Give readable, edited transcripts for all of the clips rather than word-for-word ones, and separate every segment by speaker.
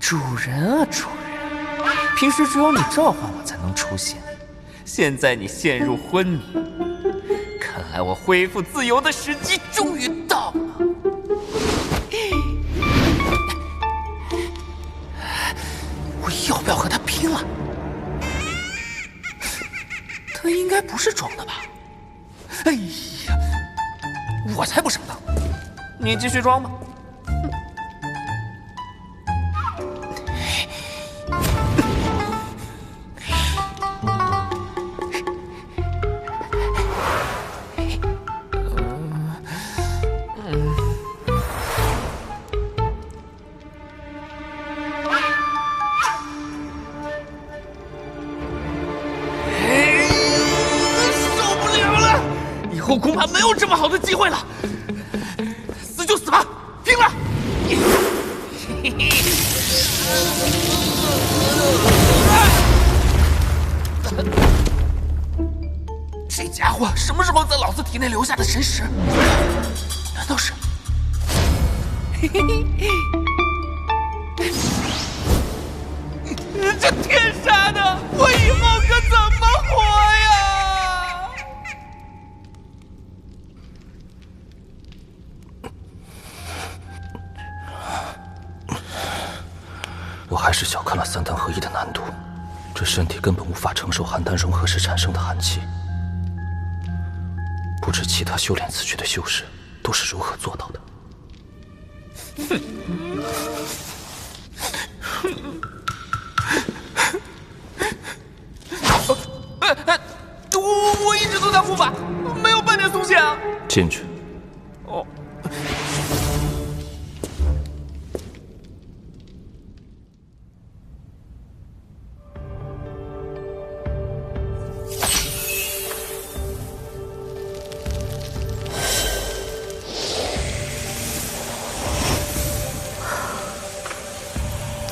Speaker 1: 主人啊，主人，平时只有你召唤我才能出现，现在你陷入昏迷，看来我恢复自由的时机终于到了。我要不要和他拼了？他应该不是装的吧？哎呀，我才不上当！你继续装吧。以后恐怕没有这么好的机会了，死就死吧，拼了！这家伙什么时候在老子体内留下的神识？难道是？这天杀的，我以后可怎么活呀？
Speaker 2: 我还是小看了3丹合一的难度，这身体根本无法承受邯郸融合时产生的寒气。不知其他修炼此诀的修士都是如何做到的。
Speaker 1: 我一直都在护法，没有半点松懈啊！
Speaker 2: 进去。
Speaker 1: 哦。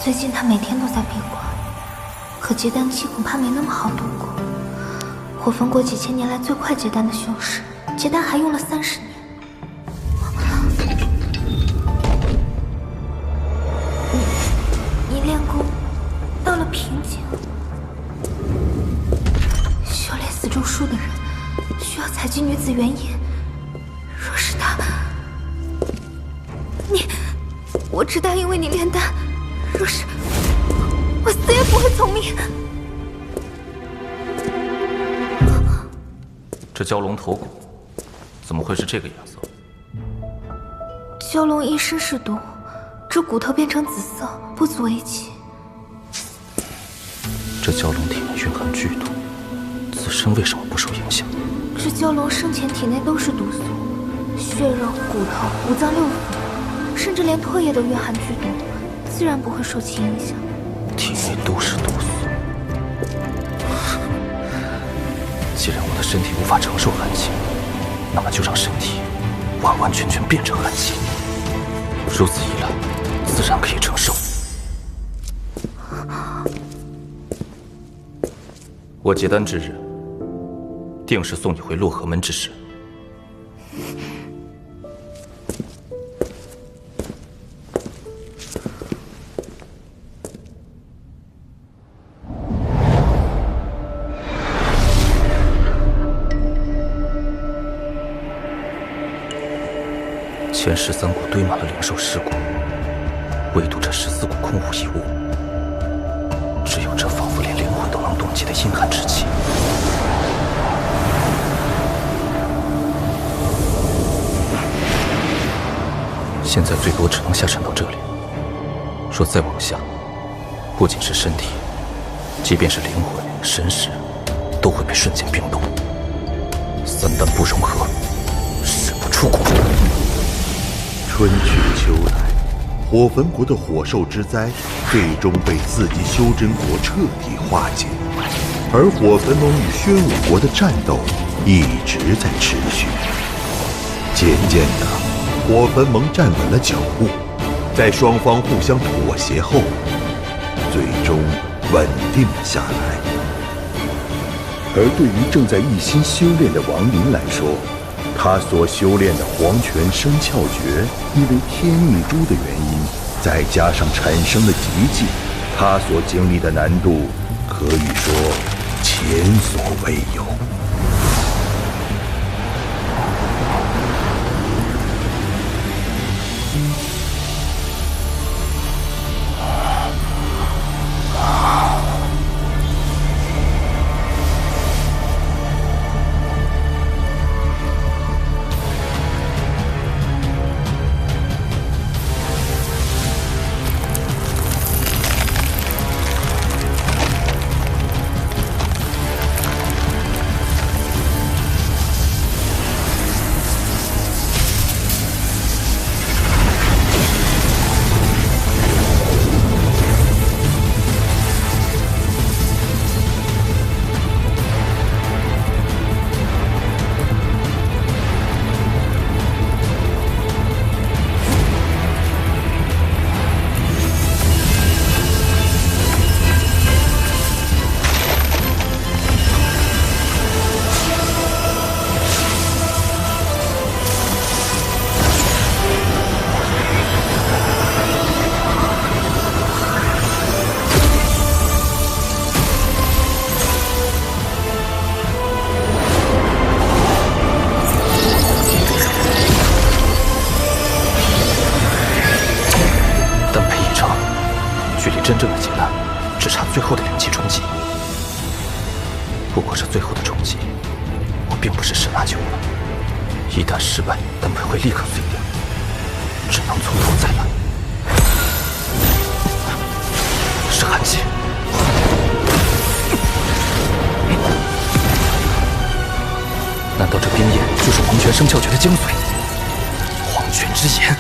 Speaker 3: 最近他每天都在闭关，可结丹期恐怕没那么好度过。火焚国几千年来最快结丹的修士，结丹还用了30年。你练功到了瓶颈，修炼死咒术的人需要采集女子元液。若是他，我只答应为你炼丹。若是我死也不会从命。
Speaker 2: 这蛟龙头骨怎么会是这个颜色？
Speaker 3: 蛟龙一身是毒，这骨头变成紫色，不足为奇。
Speaker 2: 这蛟龙体内蕴含剧毒，自身为什么不受影响？
Speaker 3: 这蛟龙生前体内都是毒素，血肉、骨头、五脏六腑，甚至连唾液都蕴含剧毒。自然不会受其影响。
Speaker 2: 体内都是毒素，既然我的身体无法承受寒气，那么就让身体完完全全变成寒气。如此一来，自然可以承受。我结丹之日，定是送你回洛河门之时。前13股堆满了灵兽尸骨，唯独这14股空无一物，只有这仿佛连灵魂都能冻结的阴寒之气。现在最多只能下沉到这里，若再往下，不仅是身体，即便是灵魂、神识，都会被瞬间冰冻。3丹不融合，誓不出国。
Speaker 4: 春去秋来，火焚国的火兽之灾最终被自己修真国彻底化解，而火焚盟与宣武国的战斗一直在持续。渐渐的，火焚盟站稳了脚步，在双方互相妥协后，最终稳定了下来。而对于正在一心修炼的王林来说，他所修炼的黄泉生窍诀，因为天命珠的原因，再加上产生的奇迹，他所经历的难度可以说前所未有。
Speaker 2: 真正的结丹只差最后的灵气冲击。不过这最后的冲击，我并不是神马救了。一旦失败，丹配会立刻碎掉，只能从头再来。是寒气。难道这冰焰就是黄泉生窍诀的精髓？黄泉之炎。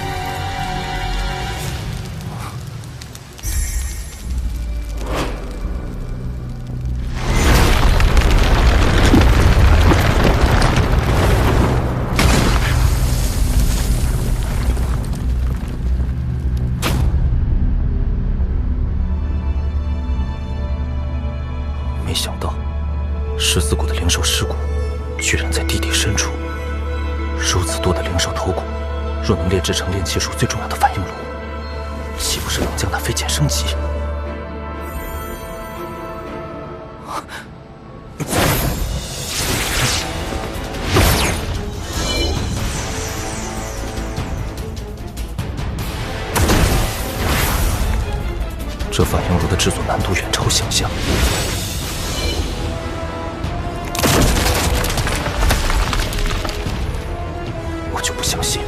Speaker 2: 没想到14股的灵兽尸骨居然在地底深处，如此多的灵兽头骨，若能炼制成炼气术最重要的反应炉，岂不是能将它飞剑升级？这反应炉的制作难度远超想象。我就不相信，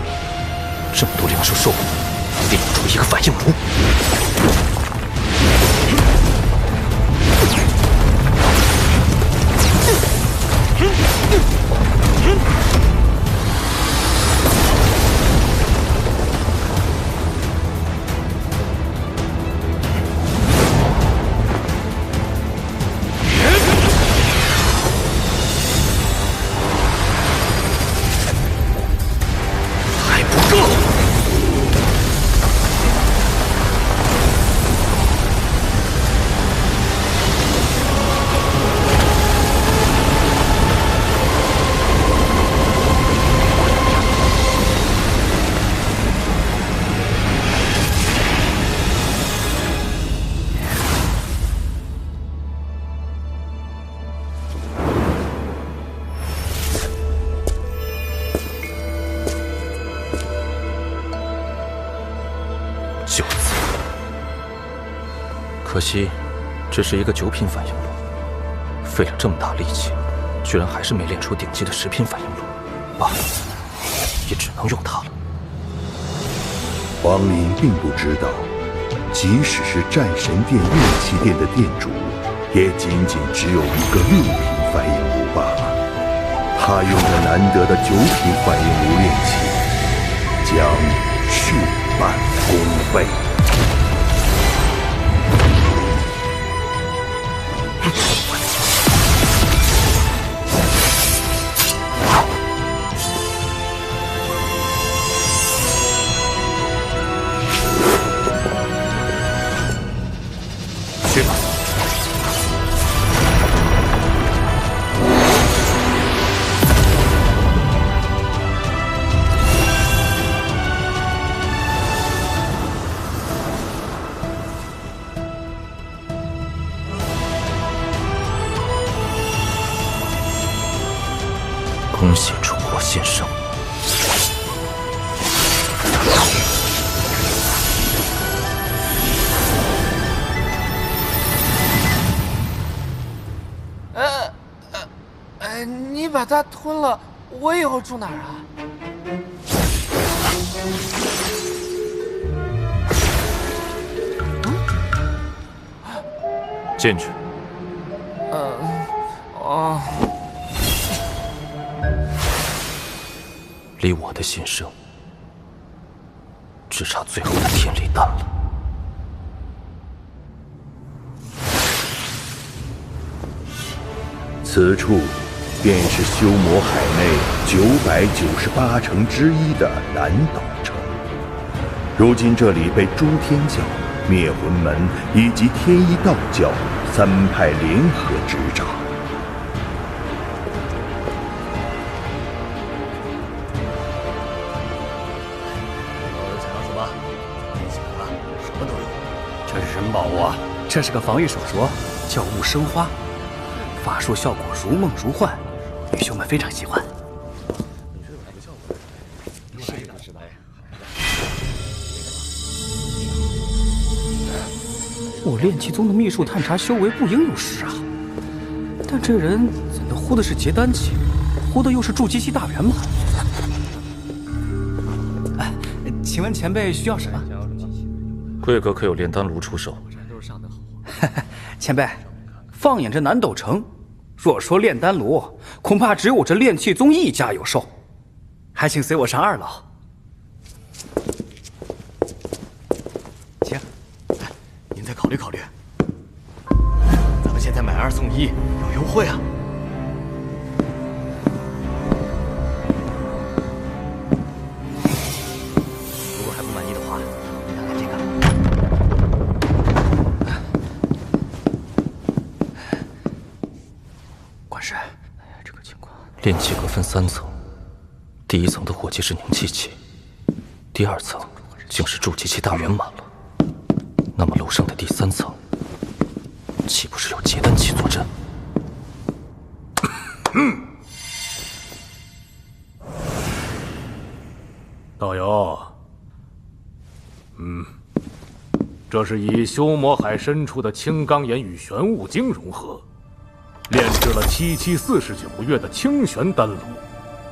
Speaker 2: 这么多灵兽兽骨炼不出一个反应炉。9次，可惜这是一个9品反应炉，费了这么大力气，居然还是没炼出顶级的10品反应炉。罢了，也只能用它了。
Speaker 4: 黄林并不知道，即使是战神殿炼气殿的殿主，也仅仅只有一个6品反应炉罢了。他用着难得的9品反应炉炼气，将事半功倍。
Speaker 1: 去吧。把它吞了，我以后住哪儿啊？
Speaker 2: 进去。离我的心声只差最后的天理丹了。
Speaker 4: 此处便是修魔海内998城之一的南岛城。如今这里被诸天教、灭魂门以及天一道教3派联合执掌。
Speaker 5: 这是什么宝物啊？这是个防御手镯，叫雾生花，法术效果如梦如幻，女兄们非常喜欢。我炼气宗的秘术探查修为不应有失啊，但这人怎的呼的是结丹气，呼的又是筑基期大圆满？哎，请问前辈需要什么？
Speaker 2: 贵阁可有炼丹炉出售？
Speaker 5: 前辈，放眼这南斗城，若说炼丹炉，恐怕只有我这炼气宗一家有售。还请随我上2楼。请，您再考虑考虑。咱们现在买2送1，有优惠啊！如果还不满意的话，你看看这个。管事，这个情况。
Speaker 2: 炼气阁分3层，第1层的火气是凝气气，第2层竟是筑基期大圆满了。那么楼上的第3层，岂不是有结丹气坐镇？
Speaker 6: 道友，这是以修魔海深处的青钢岩与玄武晶融合，炼制了7期49月的清玄丹炉，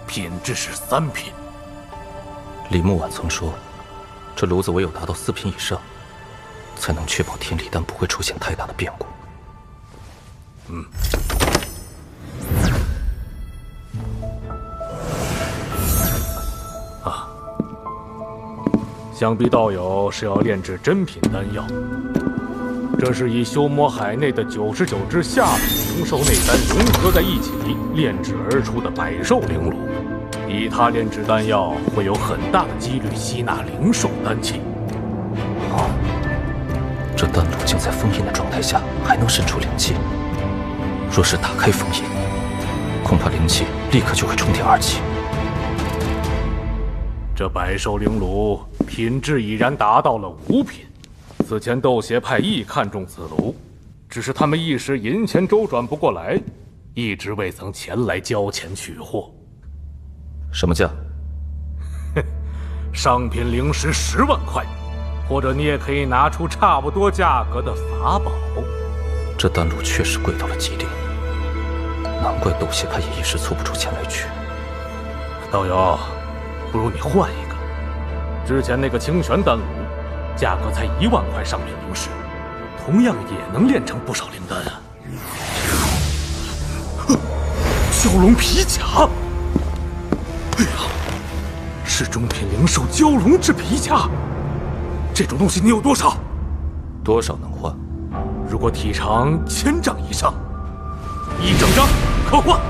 Speaker 6: 品质是3品。
Speaker 2: 李木婉曾说，这炉子唯有达到4品以上，才能确保天理丹不会出现太大的变故。
Speaker 6: 想必道友是要炼制珍品丹药。这是以修魔海内的99支下品灵兽内丹融合在一起炼制而出的百兽灵炉，以它炼制丹药会有很大的几率吸纳灵兽丹气。
Speaker 2: 这丹炉竟在封印的状态下还能渗出灵气，若是打开封印，恐怕灵气立刻就会冲天而起。
Speaker 6: 这百兽灵炉品质已然达到了5品。此前斗邪派亦看中此炉，只是他们一时银钱周转不过来，一直未曾前来交钱取货。
Speaker 2: 什么价？
Speaker 6: 上品灵石10万块，或者你也可以拿出差不多价格的法宝。
Speaker 2: 这丹炉确实贵到了极点，难怪斗邪派也一时凑不出钱来取。
Speaker 6: 道友，不如你换一个。之前那个清玄丹炉，价格才1万块上品灵石，同样也能炼成不少灵丹啊。蛟龙皮甲，哎呀，是中品灵兽蛟龙之皮甲。这种东西你有多少？
Speaker 2: 多少能换？
Speaker 6: 如果体长1000丈以上，1整张可换。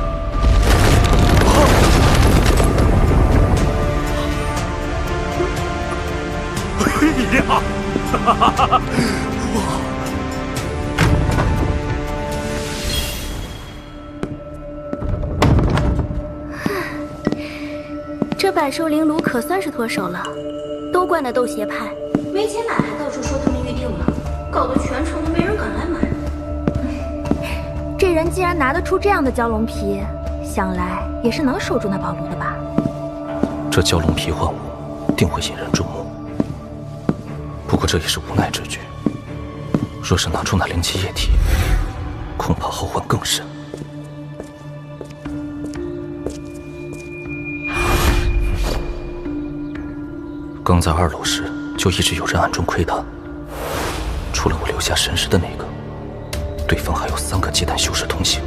Speaker 6: 哎呀！
Speaker 7: 这百兽灵炉可算是脱手了，都怪那斗邪派没钱买，还到处说他们预定了，搞得全城都没人敢来买。这人既然拿得出这样的蛟龙皮，想来也是能守住那宝炉的吧？
Speaker 2: 这蛟龙皮换物，定会引人注目。不过这也是无奈之举。若是拿出那灵气液体，恐怕后患更甚。刚在2楼时就一直有人暗中窥探，除了我留下神识的那个，对方还有3个结丹修士同行。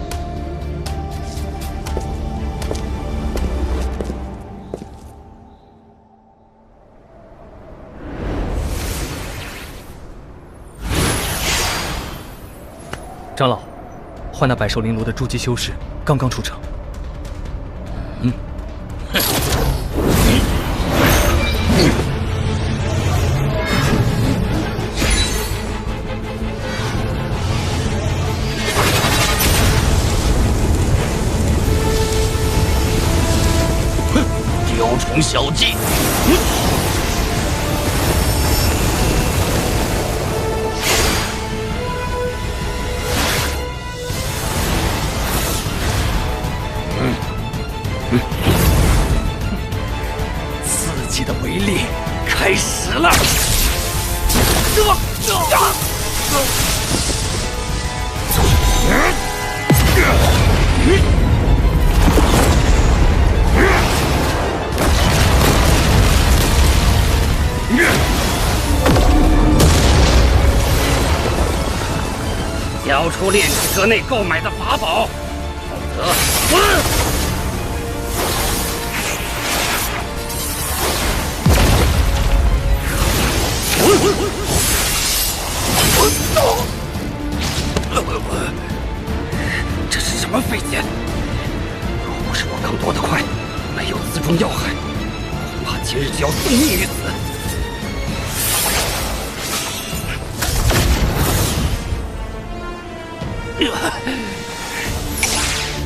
Speaker 8: 长老，换那百兽灵炉的筑基修士刚刚出城。
Speaker 9: 雕虫小技！刺激的威力开始了！交出炼体阁内购买的法宝，否则死！这是什么飞剑？若不是我刚躲得快，没有刺中要害，恐怕今日就要送命于此。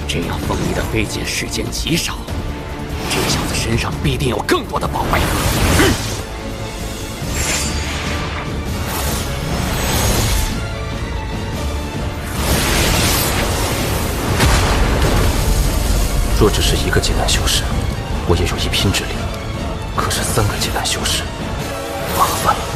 Speaker 9: 这样锋利的飞剑世间极少，这小子身上必定有更多的宝贝。
Speaker 2: 若只是1个结丹修士，我也有一拼之力。可是3个结丹修士，麻烦了。